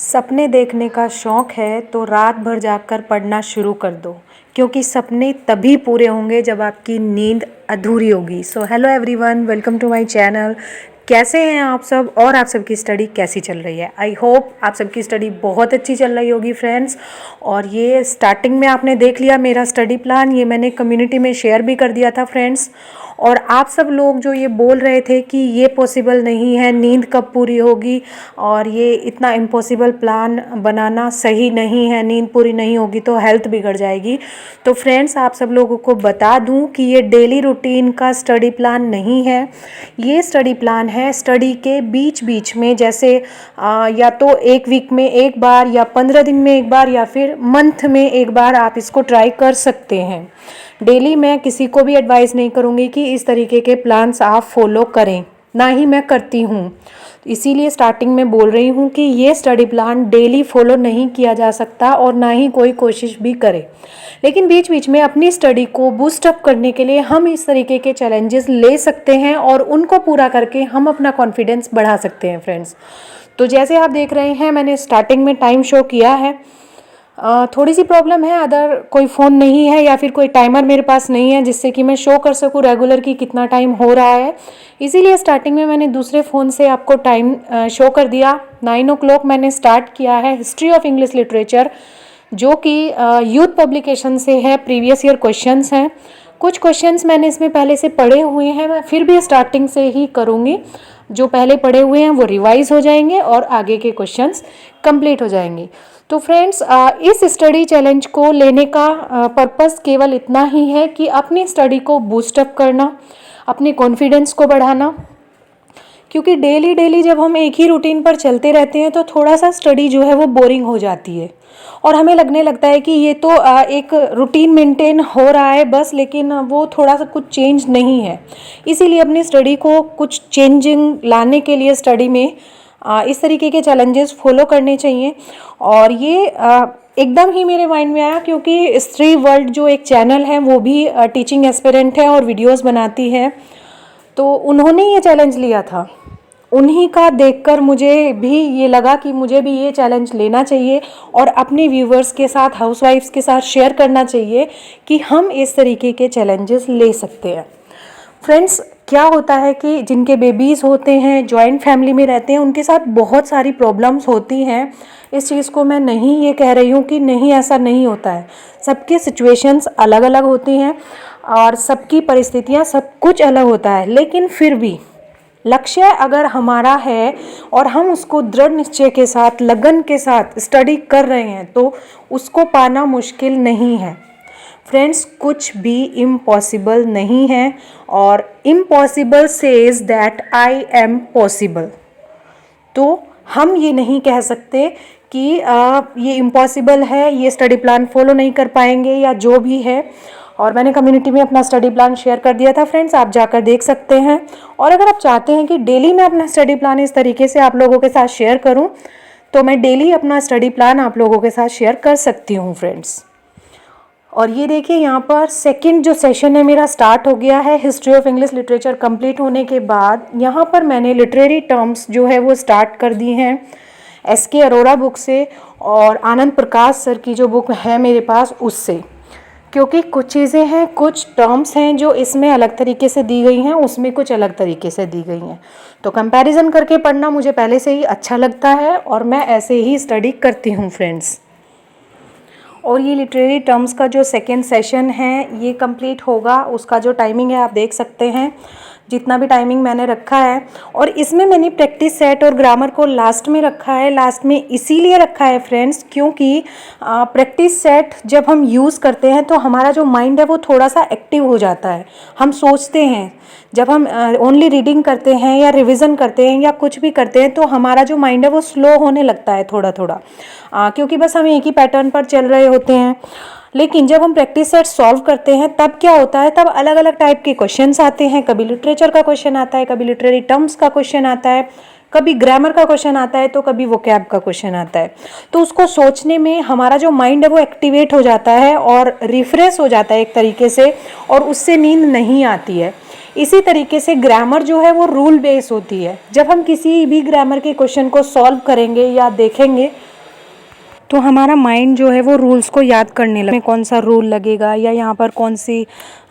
सपने देखने का शौक़ है तो रात भर जागकर पढ़ना शुरू कर दो, क्योंकि सपने तभी पूरे होंगे जब आपकी नींद अधूरी होगी। So hello everyone, welcome to my channel. कैसे हैं आप सब और आप सबकी स्टडी कैसी चल रही है? आई होप आप सबकी स्टडी बहुत अच्छी चल रही होगी फ्रेंड्स। और ये स्टार्टिंग में आपने देख लिया मेरा स्टडी प्लान, ये मैंने कम्युनिटी में शेयर भी कर दिया था फ्रेंड्स। और आप सब लोग जो ये बोल रहे थे कि ये पॉसिबल नहीं है, नींद कब पूरी होगी, और ये इतना इम्पॉसिबल प्लान बनाना सही नहीं है, नींद पूरी नहीं होगी तो हेल्थ बिगड़ जाएगी। तो फ्रेंड्स, आप सब लोगों को बता दूं कि ये डेली रूटीन का स्टडी प्लान नहीं है। ये स्टडी प्लान है स्टडी के बीच बीच में, जैसे या तो एक वीक में एक बार या 15 दिन में एक बार या फिर मंथ में एक बार आप इसको ट्राई कर सकते हैं। डेली मैं किसी को भी एडवाइस नहीं करूँगी कि इस तरीके के प्लान्स आप फॉलो करें, ना ही मैं करती हूँ। इसीलिए स्टार्टिंग में बोल रही हूँ कि ये स्टडी प्लान डेली फॉलो नहीं किया जा सकता और ना ही कोई कोशिश भी करे। लेकिन बीच बीच में अपनी स्टडी को बूस्ट अप करने के लिए हम इस तरीके के चैलेंजेस ले सकते हैं और उनको पूरा करके हम अपना कॉन्फिडेंस बढ़ा सकते हैं फ्रेंड्स। तो जैसे आप देख रहे हैं, मैंने स्टार्टिंग में टाइम शो किया है। थोड़ी सी प्रॉब्लम है, अदर कोई फ़ोन नहीं है या फिर कोई टाइमर मेरे पास नहीं है जिससे कि मैं शो कर सकूं रेगुलर कि कितना टाइम हो रहा है। इसीलिए स्टार्टिंग में मैंने दूसरे फ़ोन से आपको टाइम शो कर दिया। 9 o'clock मैंने स्टार्ट किया है हिस्ट्री ऑफ इंग्लिश लिटरेचर, जो कि यूथ पब्लिकेशन से है। प्रीवियस ईयर क्वेश्चंस हैं, कुछ क्वेश्चंस मैंने इसमें पहले से पढ़े हुए हैं, मैं फिर भी स्टार्टिंग से ही करूँगी। जो पहले पढ़े हुए हैं वो रिवाइज हो जाएंगे और आगे के क्वेश्चंस कंप्लीट हो जाएंगे। तो फ्रेंड्स, इस स्टडी चैलेंज को लेने का पर्पस केवल इतना ही है कि अपनी स्टडी को बूस्ट अप करना, अपने कॉन्फिडेंस को बढ़ाना। क्योंकि डेली डेली जब हम एक ही रूटीन पर चलते रहते हैं तो थोड़ा सा स्टडी जो है वो बोरिंग हो जाती है और हमें लगने लगता है कि ये तो एक रूटीन मेंटेन हो रहा है बस, लेकिन वो थोड़ा सा कुछ चेंज नहीं है। इसीलिए अपनी स्टडी को कुछ चेंजिंग लाने के लिए स्टडी में इस तरीके के चैलेंजेस फॉलो करने चाहिए। और ये एकदम ही मेरे माइंड में आया क्योंकि स्त्री वर्ल्ड जो एक चैनल है वो भी टीचिंग एस्पिरेंट है और वीडियोस बनाती है, तो उन्होंने ये चैलेंज लिया था। उन्हीं का देखकर मुझे भी ये लगा कि मुझे भी ये चैलेंज लेना चाहिए और अपने व्यूवर्स के साथ, हाउसवाइफ्स के साथ शेयर करना चाहिए कि हम इस तरीके के चैलेंजेस ले सकते हैं। फ्रेंड्स, क्या होता है कि जिनके बेबीज़ होते हैं, जॉइंट फैमिली में रहते हैं, उनके साथ बहुत सारी प्रॉब्लम्स होती हैं। इस चीज़ को मैं नहीं ये कह रही हूँ कि नहीं, ऐसा नहीं होता है। सबके सिचुएशंस अलग अलग होती हैं और सबकी परिस्थितियाँ, सब कुछ अलग होता है। लेकिन फिर भी लक्ष्य अगर हमारा है और हम उसको दृढ़ निश्चय के साथ, लगन के साथ स्टडी कर रहे हैं तो उसको पाना मुश्किल नहीं है। फ्रेंड्स, कुछ भी इम्पॉसिबल नहीं है और impossible says that I am possible. तो हम ये नहीं कह सकते कि ये इम्पॉसिबल है, ये स्टडी प्लान फॉलो नहीं कर पाएंगे या जो भी है। और मैंने कम्युनिटी में अपना स्टडी प्लान शेयर कर दिया था फ्रेंड्स, आप जाकर देख सकते हैं। और अगर आप चाहते हैं कि डेली मैं अपना स्टडी प्लान इस तरीके से आप लोगों के साथ शेयर करूं, तो मैं डेली अपना स्टडी प्लान आप लोगों के साथ शेयर कर सकती हूं फ्रेंड्स। और ये देखिए, यहाँ पर सेकंड जो सेशन है मेरा स्टार्ट हो गया है। History of English literature complete होने के बाद यहाँ पर मैंने लिटरेरी टर्म्स जो है वो स्टार्ट कर दी हैं SK अरोड़ा बुक से और आनंद प्रकाश सर की जो बुक है मेरे पास उससे। क्योंकि कुछ चीज़ें हैं, कुछ टर्म्स हैं जो इसमें अलग तरीके से दी गई हैं, उसमें कुछ अलग तरीके से दी गई हैं। तो कंपैरिजन करके पढ़ना मुझे पहले से ही अच्छा लगता है और मैं ऐसे ही स्टडी करती हूँ फ्रेंड्स। और ये लिटरेरी टर्म्स का जो सेकेंड सेशन है ये कंप्लीट होगा, उसका जो टाइमिंग है आप देख सकते हैं, जितना भी टाइमिंग मैंने रखा है। और इसमें मैंने प्रैक्टिस सेट और ग्रामर को लास्ट में रखा है। लास्ट में इसीलिए रखा है फ्रेंड्स क्योंकि प्रैक्टिस सेट जब हम यूज़ करते हैं तो हमारा जो माइंड है वो थोड़ा सा एक्टिव हो जाता है। हम सोचते हैं, जब हम ओनली रीडिंग करते हैं या रिवीजन करते हैं या कुछ भी करते हैं तो हमारा जो माइंड है वो स्लो होने लगता है थोड़ा थोड़ा, क्योंकि बस हम एक ही पैटर्न पर चल रहे होते हैं। लेकिन जब हम प्रैक्टिस सेट सॉल्व करते हैं तब क्या होता है, तब अलग अलग टाइप के क्वेश्चंस आते हैं। कभी लिटरेचर का क्वेश्चन आता है, कभी लिटरेरी टर्म्स का क्वेश्चन आता है, कभी ग्रामर का क्वेश्चन आता है, तो कभी वोकैब का क्वेश्चन आता है। तो उसको सोचने में हमारा जो माइंड है वो एक्टिवेट हो जाता है और रिफ्रेश हो जाता है एक तरीके से, और उससे नींद नहीं आती है। इसी तरीके से ग्रामर जो है वो रूल बेस होती है। जब हम किसी भी ग्रामर के क्वेश्चन को सॉल्व करेंगे या देखेंगे तो हमारा माइंड जो है वो रूल्स को याद करने लगे, कौन सा रूल लगेगा या यहाँ पर कौन सी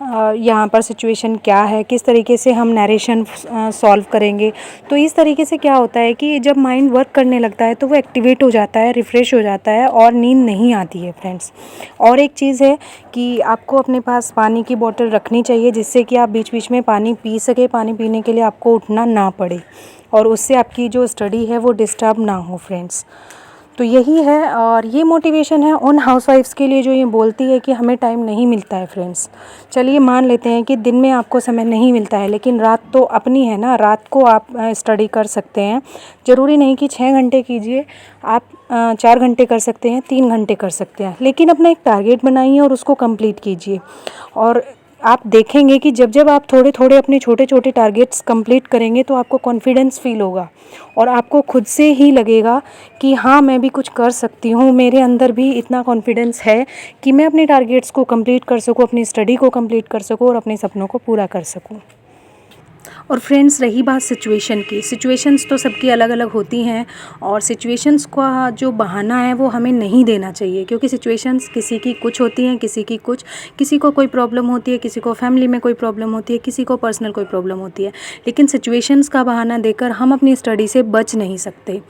यहाँ पर सिचुएशन क्या है, किस तरीके से हम नरेशन सॉल्व करेंगे। तो इस तरीके से क्या होता है कि जब माइंड वर्क करने लगता है तो वो एक्टिवेट हो जाता है, रिफ़्रेश हो जाता है और नींद नहीं आती है फ्रेंड्स। और एक चीज़ है कि आपको अपने पास पानी की बोतल रखनी चाहिए, जिससे कि आप बीच बीच में पानी पी सके। पानी पीने के लिए आपको उठना ना पड़े और उससे आपकी जो स्टडी है वो डिस्टर्ब ना हो फ्रेंड्स। तो यही है और ये मोटिवेशन है उन हाउसवाइफ्स के लिए जो ये बोलती है कि हमें टाइम नहीं मिलता है फ्रेंड्स। चलिए मान लेते हैं कि दिन में आपको समय नहीं मिलता है, लेकिन रात तो अपनी है ना, रात को आप स्टडी कर सकते हैं। ज़रूरी नहीं कि 6 घंटे कीजिए, आप 4 घंटे कर सकते हैं, 3 घंटे कर सकते हैं, लेकिन अपना एक टारगेट बनाइए और उसको कंप्लीट कीजिए। और आप देखेंगे कि जब जब आप थोड़े थोड़े अपने छोटे छोटे टारगेट्स कंप्लीट करेंगे तो आपको कॉन्फिडेंस फील होगा और आपको खुद से ही लगेगा कि हाँ मैं भी कुछ कर सकती हूँ, मेरे अंदर भी इतना कॉन्फिडेंस है कि मैं अपने टारगेट्स को कंप्लीट कर सकूँ, अपनी स्टडी को कंप्लीट कर सकूँ और अपने सपनों को पूरा कर सकूँ। और फ्रेंड्स रही बात सिचुएशन की, सिचुएशंस तो सबकी अलग अलग होती हैं और सिचुएशंस का जो बहाना है वो हमें नहीं देना चाहिए, क्योंकि सिचुएशंस किसी की कुछ होती हैं, किसी की कुछ, किसी को कोई प्रॉब्लम होती है, किसी को फैमिली में कोई प्रॉब्लम होती है, किसी को पर्सनल कोई प्रॉब्लम होती है। लेकिन सिचुएशंस का बहाना देकर हम अपनी स्टडी से बच नहीं सकते।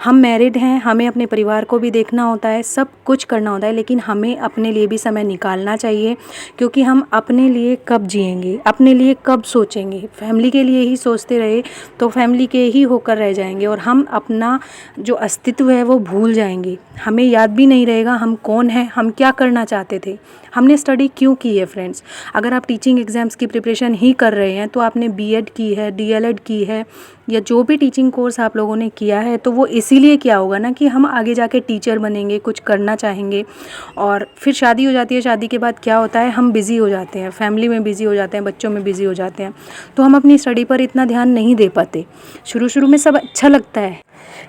हम मैरिड हैं, हमें अपने परिवार को भी देखना होता है, सब कुछ करना होता है, लेकिन हमें अपने लिए भी समय निकालना चाहिए, क्योंकि हम अपने लिए कब जिएंगे, अपने लिए कब सोचेंगे। फैमिली के लिए ही सोचते रहे तो फैमिली के ही होकर रह जाएंगे और हम अपना जो अस्तित्व है वो भूल जाएंगे। हमें याद भी नहीं रहेगा हम कौन हैं, हम क्या करना चाहते थे, हमने स्टडी क्यों की है फ्रेंड्स। अगर आप टीचिंग एग्ज़ाम्स की प्रिपरेशन ही कर रहे हैं तो आपने बीएड की है, डीएलएड की है या जो भी टीचिंग कोर्स आप लोगों ने किया है तो वो इसीलिए किया होगा ना कि हम आगे जाके टीचर बनेंगे, कुछ करना चाहेंगे। और फिर शादी हो जाती है, शादी के बाद क्या होता है, हम बिज़ी हो जाते हैं, फैमिली में बिज़ी हो जाते हैं, बच्चों में बिज़ी हो जाते हैं, तो हम अपनी स्टडी पर इतना ध्यान नहीं दे पाते। शुरू शुरू में सब अच्छा लगता है,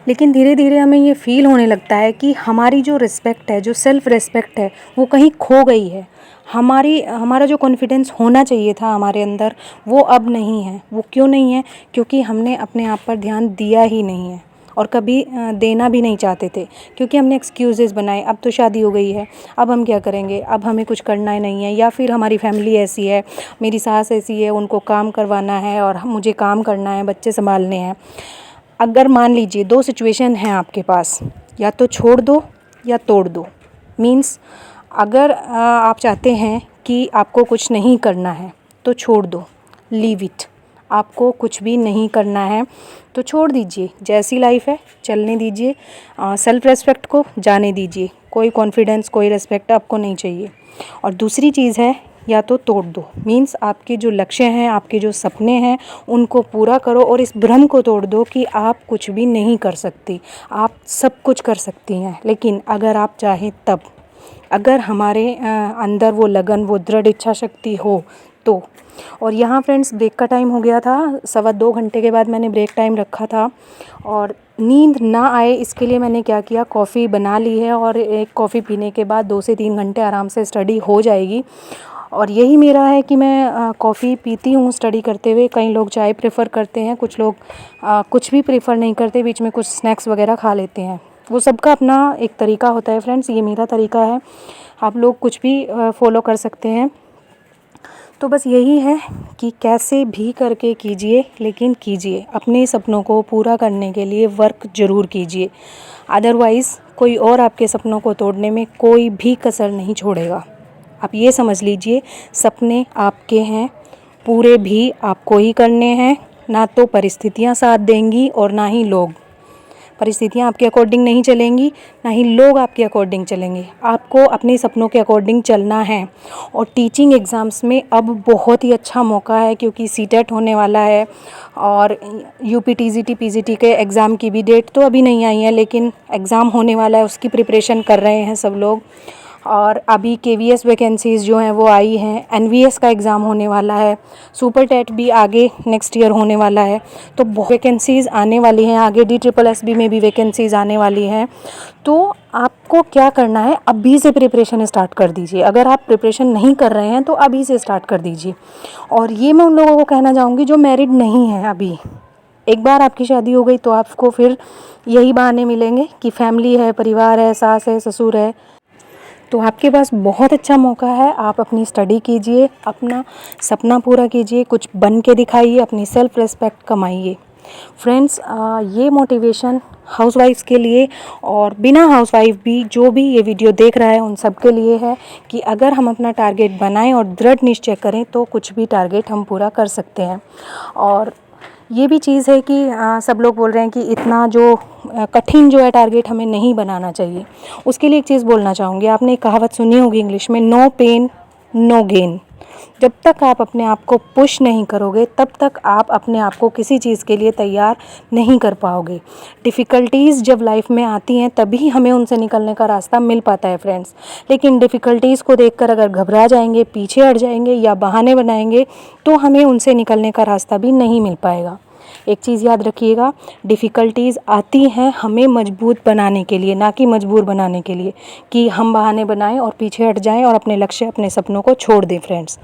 लेकिन धीरे धीरे हमें ये फ़ील होने लगता है कि हमारी जो रिस्पेक्ट है, जो सेल्फ़ रिस्पेक्ट है, वो कहीं खो गई है। हमारा जो कॉन्फिडेंस होना चाहिए था हमारे अंदर वो अब नहीं है। वो क्यों नहीं है? क्योंकि हमने अपने आप पर ध्यान दिया ही नहीं है और कभी देना भी नहीं चाहते थे, क्योंकि हमने एक्सक्यूज़ेस बनाए। अब तो शादी हो गई है, अब हम क्या करेंगे, अब हमें कुछ करना ही नहीं है, या फिर हमारी फैमिली ऐसी है, मेरी सास ऐसी है, उनको काम करवाना है और मुझे काम करना है, बच्चे संभालने हैं। अगर मान लीजिए 2 सिचुएशन हैं आपके पास, या तो छोड़ दो या तोड़ दो। मीन्स अगर आप चाहते हैं कि आपको कुछ नहीं करना है तो छोड़ दो, लीव इट। आपको कुछ भी नहीं करना है तो छोड़ दीजिए, जैसी लाइफ है चलने दीजिए, सेल्फ़ रेस्पेक्ट को जाने दीजिए। कोई कॉन्फिडेंस, कोई रेस्पेक्ट आपको नहीं चाहिए। और दूसरी चीज़ है, या तो तोड़ दो। मीन्स आपके जो लक्ष्य हैं, आपके जो सपने हैं, उनको पूरा करो और इस भ्रम को तोड़ दो कि आप कुछ भी नहीं कर सकती। आप सब कुछ कर सकती हैं, लेकिन अगर आप चाहें तब, अगर हमारे अंदर वो लगन, वो दृढ़ इच्छा शक्ति हो तो। और यहाँ फ्रेंड्स ब्रेक का टाइम हो गया था, 2.25 घंटे के बाद मैंने ब्रेक टाइम रखा था और नींद ना आए इसके लिए मैंने क्या किया, कॉफ़ी बना ली है और एक कॉफ़ी पीने के बाद 2 से 3 घंटे आराम से स्टडी हो जाएगी। और यही मेरा है कि मैं कॉफ़ी पीती हूँ स्टडी करते हुए। कई लोग चाय प्रेफर करते हैं, कुछ लोग कुछ भी प्रेफर नहीं करते, बीच में कुछ स्नैक्स वगैरह खा लेते हैं। वो सबका अपना एक तरीका होता है फ्रेंड्स, ये मेरा तरीका है, आप लोग कुछ भी फॉलो कर सकते हैं। तो बस यही है कि कैसे भी करके कीजिए, लेकिन कीजिए, अपने सपनों को पूरा करने के लिए वर्क ज़रूर कीजिए। अदरवाइज़ कोई और आपके सपनों को तोड़ने में कोई भी कसर नहीं छोड़ेगा। आप ये समझ लीजिए, सपने आपके हैं, पूरे भी आपको ही करने हैं। ना तो परिस्थितियाँ साथ देंगी और ना ही लोग। परिस्थितियाँ आपके अकॉर्डिंग नहीं चलेंगी, ना ही लोग आपके अकॉर्डिंग चलेंगे। आपको अपने सपनों के अकॉर्डिंग चलना है। और टीचिंग एग्ज़ाम्स में अब बहुत ही अच्छा मौका है, क्योंकि सीटेट होने वाला है और यूपी टीजीटी पीजीटी के एग्ज़ाम की भी डेट तो अभी नहीं आई है, लेकिन एग्ज़ाम होने वाला है, उसकी प्रिपरेशन कर रहे हैं सब लोग। और अभी केवीएस वैकेंसीज़ जो हैं वो आई हैं, एनवीएस का एग्ज़ाम होने वाला है, सुपर टेट भी आगे नेक्स्ट ईयर होने वाला है। तो बहुत वैकेंसीज़ आने वाली हैं आगे, DSSB में भी वैकेंसीज़ आने वाली हैं। तो आपको क्या करना है, अभी से प्रिपरेशन स्टार्ट कर दीजिए। अगर आप प्रिपरेशन नहीं कर रहे हैं तो अभी से स्टार्ट कर दीजिए। और ये मैं उन लोगों को कहना चाहूँगी जो मैरिड नहीं हैं अभी, एक बार आपकी शादी हो गई तो आपको फिर यही बहाने मिलेंगे कि फैमिली है, परिवार है, सास है, ससुर है। तो आपके पास बहुत अच्छा मौका है, आप अपनी स्टडी कीजिए, अपना सपना पूरा कीजिए, कुछ बन के दिखाइए, अपनी सेल्फ रिस्पेक्ट कमाइए। फ्रेंड्स, ये मोटिवेशन हाउसवाइफ्स के लिए और बिना हाउसवाइफ भी जो भी ये वीडियो देख रहा है उन सब के लिए है कि अगर हम अपना टारगेट बनाएं और दृढ़ निश्चय करें तो कुछ भी टारगेट हम पूरा कर सकते हैं। और ये भी चीज़ है कि सब लोग बोल रहे हैं कि इतना जो कठिन जो है टारगेट हमें नहीं बनाना चाहिए। उसके लिए एक चीज़ बोलना चाहूँगी, आपने एक कहावत सुनी होगी इंग्लिश में, नो पेन नो गेन। जब तक आप अपने आप को पुश नहीं करोगे तब तक आप अपने आप को किसी चीज़ के लिए तैयार नहीं कर पाओगे। डिफ़िकल्टीज़ जब लाइफ में आती हैं तभी हमें उनसे निकलने का रास्ता मिल पाता है फ्रेंड्स। लेकिन डिफ़िकल्टीज़ को देखकर अगर घबरा जाएंगे, पीछे हट जाएंगे या बहाने बनाएंगे तो हमें उनसे निकलने का रास्ता भी नहीं मिल पाएगा। एक चीज़ याद रखिएगा, डिफ़िकल्टीज़ आती हैं हमें मजबूत बनाने के लिए, ना कि मजबूर बनाने के लिए कि हम बहाने बनाएं और पीछे हट जाएं और अपने लक्ष्य, अपने सपनों को छोड़ दें फ्रेंड्स।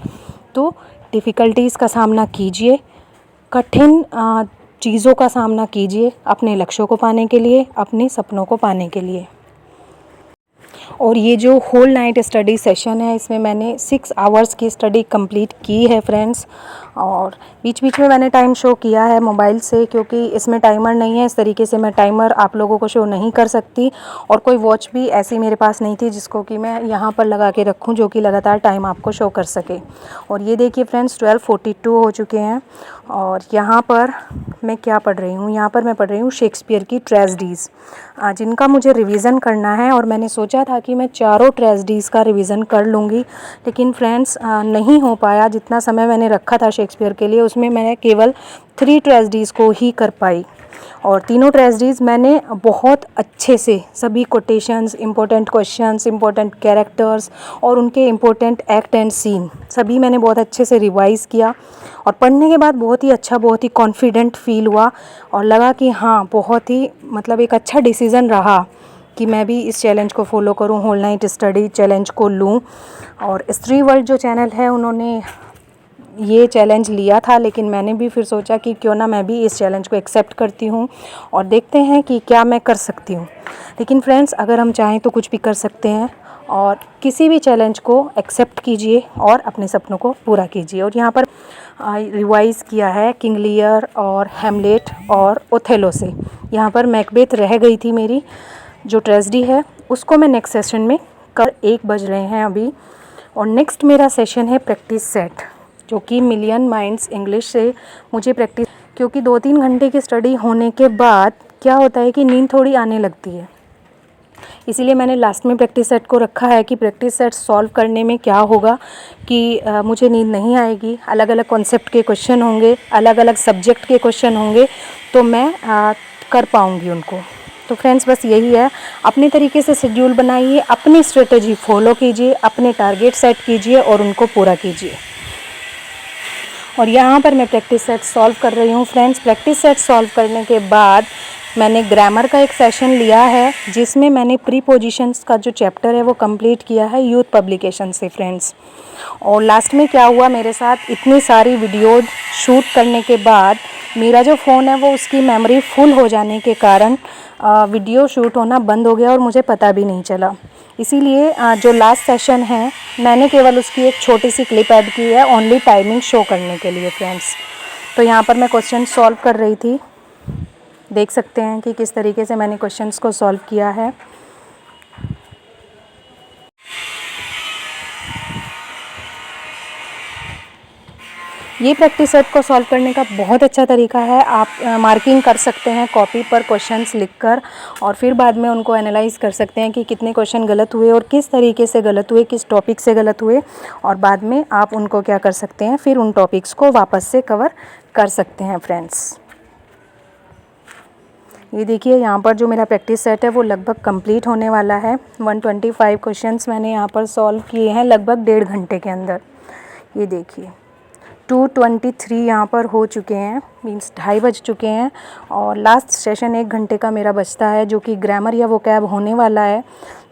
तो डिफ़िकल्टीज़ का सामना कीजिए, कठिन चीज़ों का सामना कीजिए अपने लक्ष्यों को पाने के लिए, अपने सपनों को पाने के लिए। और ये जो होल नाइट स्टडी सेशन है इसमें मैंने 6 आवर्स की स्टडी कंप्लीट की है फ्रेंड्स। और बीच बीच में मैंने टाइम शो किया है मोबाइल से, क्योंकि इसमें टाइमर नहीं है, इस तरीके से मैं टाइमर आप लोगों को शो नहीं कर सकती। और कोई वॉच भी ऐसी मेरे पास नहीं थी जिसको कि मैं यहाँ पर लगा के रखूँ जो कि लगातार टाइम आपको शो कर सके। और ये देखिए फ्रेंड्स 12:42 हो चुके हैं। और यहाँ पर मैं क्या पढ़ रही हूँ, यहाँ पर मैं पढ़ रही हूँ शेक्सपियर की ट्रेजेडीज़, जिनका मुझे रिवीजन करना है। और मैंने सोचा था कि मैं चारों ट्रेजेडीज़ का रिवीजन कर लूँगी, लेकिन फ्रेंड्स नहीं हो पाया। जितना समय मैंने रखा था शेक्सपियर के लिए उसमें मैं केवल 3 ट्रेजेडीज़ को ही कर पाई। और तीनों ट्रेजेडीज़ मैंने बहुत अच्छे से सभी quotations, important questions, important characters और उनके इम्पोर्टेंट एक्ट एंड सीन सभी मैंने बहुत अच्छे से रिवाइज़ किया। और पढ़ने के बाद बहुत ही अच्छा, बहुत ही कॉन्फिडेंट फील हुआ और लगा कि हाँ, बहुत ही मतलब एक अच्छा डिसीज़न रहा कि मैं भी इस चैलेंज को फॉलो करूं, होल नाइट स्टडी चैलेंज को लूं। और स्त्री वर्ल्ड जो चैनल है उन्होंने ये चैलेंज लिया था, लेकिन मैंने भी फिर सोचा कि क्यों ना मैं भी इस चैलेंज को एक्सेप्ट करती हूँ और देखते हैं कि क्या मैं कर सकती हूँ। लेकिन फ्रेंड्स, अगर हम चाहें तो कुछ भी कर सकते हैं। और किसी भी चैलेंज को एक्सेप्ट कीजिए और अपने सपनों को पूरा कीजिए। और यहाँ पर रिवाइज़ किया है किंग लियर और हैमलेट और ओथेलो से। यहाँ पर मैकबेथ रह गई थी मेरी जो ट्रेजेडी है, उसको मैं नेक्स्ट सेशन में 1 बज रहे हैं अभी। और नेक्स्ट मेरा सेशन है प्रैक्टिस सेट, जो कि मिलियन माइंड्स इंग्लिश से मुझे प्रैक्टिस, क्योंकि 2-3 घंटे की स्टडी होने के बाद क्या होता है कि नींद थोड़ी आने लगती है। इसीलिए मैंने लास्ट में प्रैक्टिस सेट को रखा है कि प्रैक्टिस सेट सॉल्व करने में क्या होगा कि मुझे नींद नहीं आएगी, अलग अलग कॉन्सेप्ट के क्वेश्चन होंगे, अलग अलग सब्जेक्ट के क्वेश्चन होंगे, तो मैं कर पाऊँगी उनको। तो फ्रेंड्स, बस यही है, अपने तरीके से शेड्यूल बनाइए, अपनी स्ट्रेटजी फॉलो कीजिए, अपने टारगेट सेट कीजिए और उनको पूरा कीजिए। और यहाँ पर मैं प्रैक्टिस सेट सॉल्व कर रही हूँ फ्रेंड्स। प्रैक्टिस सेट सॉल्व करने के बाद मैंने ग्रामर का एक सेशन लिया है जिसमें मैंने प्रीपोजिशंस का जो चैप्टर है वो कंप्लीट किया है यूथ पब्लिकेशन से फ्रेंड्स। और लास्ट में क्या हुआ मेरे साथ, इतनी सारी वीडियोज शूट करने के बाद मेरा जो फ़ोन है वो उसकी मेमोरी फुल हो जाने के कारण वीडियो शूट होना बंद हो गया और मुझे पता भी नहीं चला। इसीलिए जो लास्ट सेशन है मैंने केवल उसकी एक छोटी सी क्लिप ऐड की है, ओनली टाइमिंग शो करने के लिए फ्रेंड्स। तो यहाँ पर मैं क्वेश्चन सॉल्व कर रही थी, देख सकते हैं कि किस तरीके से मैंने क्वेश्चंस को सॉल्व किया है। ये प्रैक्टिस सेट को सॉल्व करने का बहुत अच्छा तरीका है। आप मार्किंग कर सकते हैं कॉपी पर क्वेश्चंस लिखकर और फिर बाद में उनको एनालाइज कर सकते हैं कि कितने क्वेश्चन गलत हुए और किस तरीके से गलत हुए, किस टॉपिक से गलत हुए, और बाद में आप उनको क्या कर सकते हैं, फिर उन टॉपिक्स को वापस से कवर कर सकते हैं फ्रेंड्स। ये देखिए यहाँ पर जो मेरा प्रैक्टिस सेट है वो लगभग कंप्लीट होने वाला है। 125 क्वेश्चंस मैंने यहाँ पर सॉल्व किए हैं लगभग 1.5 घंटे के अंदर। ये देखिए 223 यहाँ पर हो चुके हैं, मीन्स 2:30 बज चुके हैं। और लास्ट सेशन 1 घंटे का मेरा बचता है जो कि ग्रामर या वोकैब होने वाला है।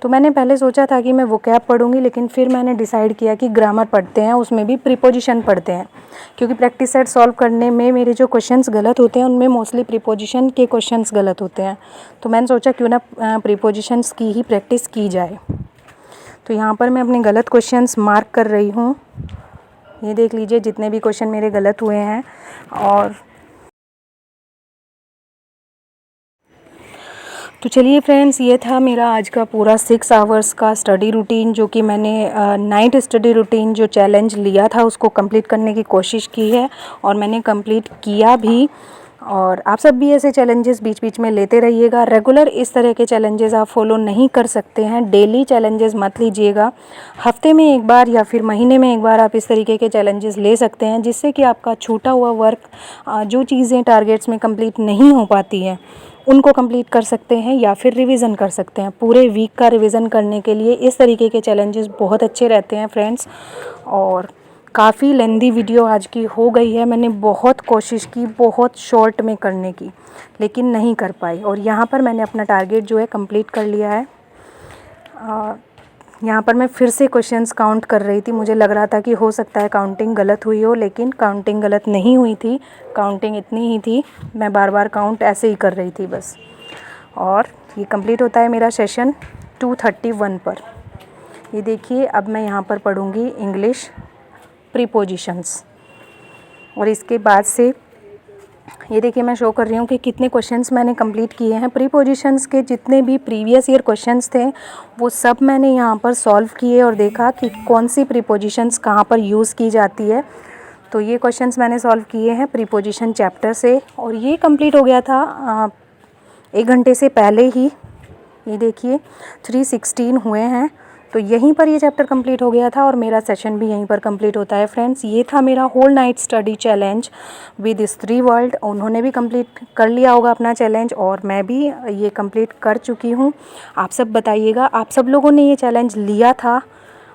तो मैंने पहले सोचा था कि मैं वोकैब पढ़ूंगी, लेकिन फिर मैंने डिसाइड किया कि ग्रामर पढ़ते हैं, उसमें भी प्रीपोजिशन पढ़ते हैं, क्योंकि प्रैक्टिस सेट सॉल्व करने में मेरे जो क्वेश्चंस गलत होते हैं उनमें मोस्टली प्रीपोजिशन के क्वेश्चंस गलत होते हैं। तो मैंने सोचा क्यों ना प्रीपोजिशंस की ही प्रैक्टिस की जाए। तो यहाँ पर मैं अपने गलत क्वेश्चंस मार्क कर रही हूँ। ये देख लीजिए जितने भी क्वेश्चन मेरे गलत हुए हैं। और तो चलिए फ्रेंड्स, ये था मेरा आज का पूरा 6 आवर्स का स्टडी रूटीन, जो कि मैंने नाइट स्टडी रूटीन जो चैलेंज लिया था उसको कंप्लीट करने की कोशिश की है और मैंने कंप्लीट किया भी। और आप सब भी ऐसे चैलेंजेस बीच बीच में लेते रहिएगा। रेगुलर इस तरह के चैलेंजेस आप फॉलो नहीं कर सकते हैं, डेली चैलेंजेस मत लीजिएगा। हफ्ते में एक बार या फिर महीने में एक बार आप इस तरीके के चैलेंजेस ले सकते हैं, जिससे कि आपका छूटा हुआ वर्क, जो चीज़ें टारगेट्स में कंप्लीट नहीं हो पाती हैं उनको कंप्लीट कर सकते हैं या फिर रिवीजन कर सकते हैं। पूरे वीक का रिवीजन करने के लिए इस तरीके के चैलेंजेस बहुत अच्छे रहते हैं फ्रेंड्स। और काफ़ी लेंदी वीडियो आज की हो गई है। मैंने बहुत कोशिश की बहुत शॉर्ट में करने की, लेकिन नहीं कर पाई। और यहाँ पर मैंने अपना टारगेट जो है कंप्लीट कर लिया है। यहाँ पर मैं फिर से क्वेश्चंस काउंट कर रही थी। मुझे लग रहा था कि हो सकता है काउंटिंग गलत हुई हो, लेकिन काउंटिंग गलत नहीं हुई थी। काउंटिंग इतनी ही थी, मैं बार बार काउंट ऐसे ही कर रही थी बस। और ये कंप्लीट होता है मेरा सेशन 231 पर। ये देखिए, अब मैं यहाँ पर पढ़ूँगी इंग्लिश प्रीपोजिशंस। और इसके बाद से ये देखिए मैं शो कर रही हूँ कि कितने क्वेश्चंस मैंने कंप्लीट किए हैं। प्रीपोजिशंस के जितने भी प्रीवियस ईयर क्वेश्चंस थे वो सब मैंने यहाँ पर सॉल्व किए और देखा कि कौन सी प्रीपोजिशंस कहाँ पर यूज़ की जाती है। तो ये क्वेश्चंस मैंने सॉल्व किए हैं प्रीपोजिशन चैप्टर से, और ये कंप्लीट हो गया था 1 घंटे से पहले ही। ये देखिए 316 हुए हैं। तो यहीं पर ये चैप्टर कंप्लीट हो गया था और मेरा सेशन भी यहीं पर कंप्लीट होता है फ्रेंड्स। ये था मेरा whole night study challenge with स्त्री वर्ल्ड। उन्होंने भी कंप्लीट कर लिया होगा अपना चैलेंज और मैं भी ये कंप्लीट कर चुकी हूँ। आप सब बताइएगा, आप सब लोगों ने ये चैलेंज लिया था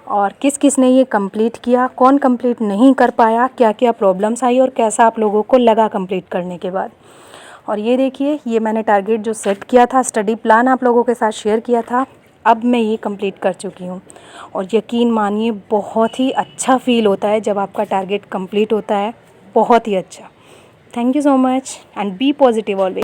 और किस किस ने ये कंप्लीट किया, कौन कंप्लीट नहीं कर पाया, क्या क्या प्रॉब्लम्स आई और कैसा आप लोगों को लगा कंप्लीट करने के बाद। और ये देखिए, ये मैंने टारगेट जो सेट किया था, स्टडी प्लान आप लोगों के साथ शेयर किया था, अब मैं ये कंप्लीट कर चुकी हूँ। और यकीन मानिए बहुत ही अच्छा फ़ील होता है जब आपका टारगेट कंप्लीट होता है, बहुत ही अच्छा। Thank you so much and be positive always.